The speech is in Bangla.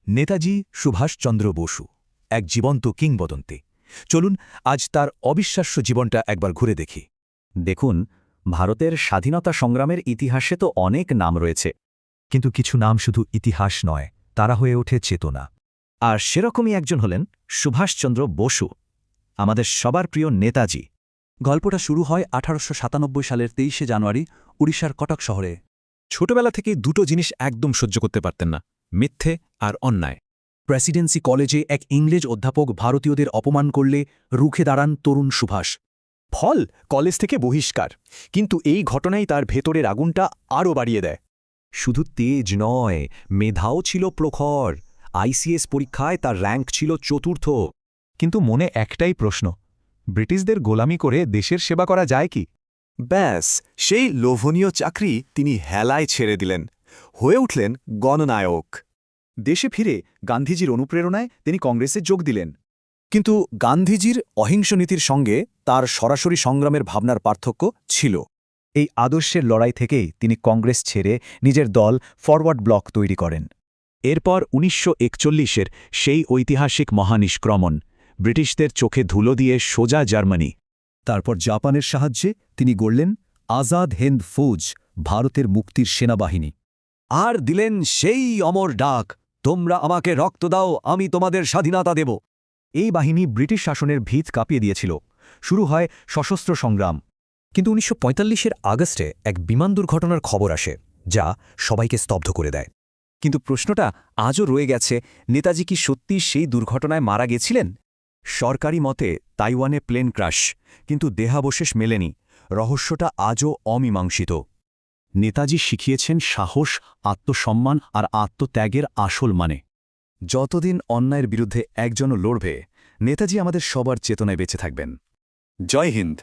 নেতাজি সুভাষচন্দ্র বসু এক জীবন্ত কিংবদন্তি। চলুন আজ তার অবিশ্বাস্য জীবনটা একবার ঘুরে দেখি। দেখুন, ভারতের স্বাধীনতা সংগ্রামের ইতিহাসে তো অনেক নাম রয়েছে, কিন্তু কিছু নাম শুধু ইতিহাস নয়, তারা হয়ে ওঠে চেতনা। আর সেরকমই একজন হলেন সুভাষচন্দ্র বসু, আমাদের সবার প্রিয় নেতাজি। গল্পটা শুরু হয় 1897 সালের 23শে জানুয়ারি উড়িষ্যার কটক শহরে। ছোটবেলা থেকেই দুটো জিনিস একদম সহ্য করতে পারতেন না, মিথ্যে আর অন্যায়। প্রেসিডেন্সি কলেজে এক ইংরেজ অধ্যাপক ভারতীয়দের অপমান করলে রুখে দাঁড়ান তরুণ সুভাষ। ফল কলেজ থেকে বহিষ্কার, কিন্তু এই ঘটনাই তার ভেতরের আগুনটা আরও বাড়িয়ে দেয়। শুধু তেজ নয়, মেধাও ছিল প্রখর। আইসিএস পরীক্ষায় তার র্যাঙ্ক ছিল চতুর্থ। কিন্তু মনে একটাই প্রশ্ন, ব্রিটিশদের গোলামি করে দেশের সেবা করা যায় কি? ব্যাস, সেই লোভনীয় চাকরি তিনি হেলায় ছেড়ে দিলেন, হয়ে উঠলেন গণনায়ক। দেশে ফিরে গান্ধীজির অনুপ্রেরণায় তিনি কংগ্রেসে যোগ দিলেন। কিন্তু গান্ধীজির অহিংস নীতির সঙ্গে তার সরাসরি সংগ্রামের ভাবনার পার্থক্য ছিল। এই আদর্শের লড়াই থেকেই তিনি কংগ্রেস ছেড়ে নিজের দল ফরওয়ার্ড ব্লক তৈরি করেন। এরপর 1941-এর সেই ঐতিহাসিক মহানিষ্ক্রমণ, ব্রিটিশদের চোখে ধুলো দিয়ে সোজা জার্মানি। তারপর জাপানের সাহায্যে তিনি গড়লেন আজাদ হিন্দ ফৌজ, ভারতের মুক্তির সেনাবাহিনী। আর দিলেন সেই অমর ডাক, তোমরা আমাকে রক্ত দাও, আমি তোমাদের স্বাধীনতা দেব। এই বাহিনী ব্রিটিশ শাসনের ভিত কাঁপিয়ে দিয়েছিল। শুরু হয় সশস্ত্র সংগ্রাম। কিন্তু 1945-এর আগস্টে এক বিমান দুর্ঘটনার খবর আসে, যা সবাইকে স্তব্ধ করে দেয়। কিন্তু প্রশ্নটা আজও রয়ে গেছে, নেতাজি কি সত্যি সেই দুর্ঘটনায় মারা গেছিলেন? সরকারি মতে তাইওয়ানে প্লেন ক্র্যাশ, কিন্তু দেহাবশেষ মেলেনি। রহস্যটা আজও অমীমাংসিত। নেতাজি শিখিয়েছেন সাহস, আত্মসম্মান আর আত্মত্যাগের আসল মানে। যতদিন অন্যায়ের বিরুদ্ধে একজনও লড়বে, নেতাজি আমাদের সবার চেতনায় বেঁচে থাকবেন। জয় হিন্দ।